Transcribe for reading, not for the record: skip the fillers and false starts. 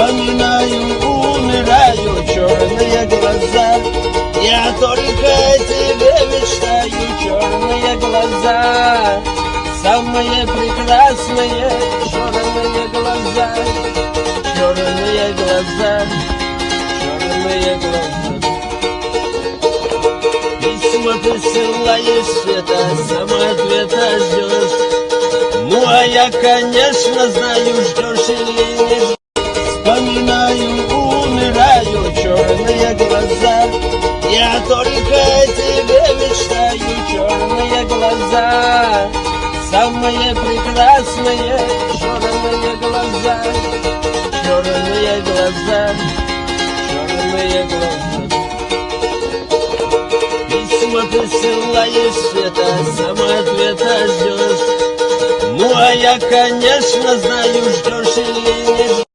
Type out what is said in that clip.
Вспоминаю, умираю, черные глаза. Я только тебе мечтаю, черные глаза. Самые прекрасные черные глаза. Черные глаза, черные глаза. Письма ты ссылаешь, света, сама ответа ждешь. Ну а я, конечно, знаю, ждешь или не ждешь. Вспоминаю, умираю, черные глаза. Я только тебе мечтаю, черные глаза. Самые прекрасные черные глаза. Черные глаза, черные глаза. Письма ты ссылаешь, света, сама ответа ждешь. Ну а я, конечно, знаю, ждешь или не ждешь.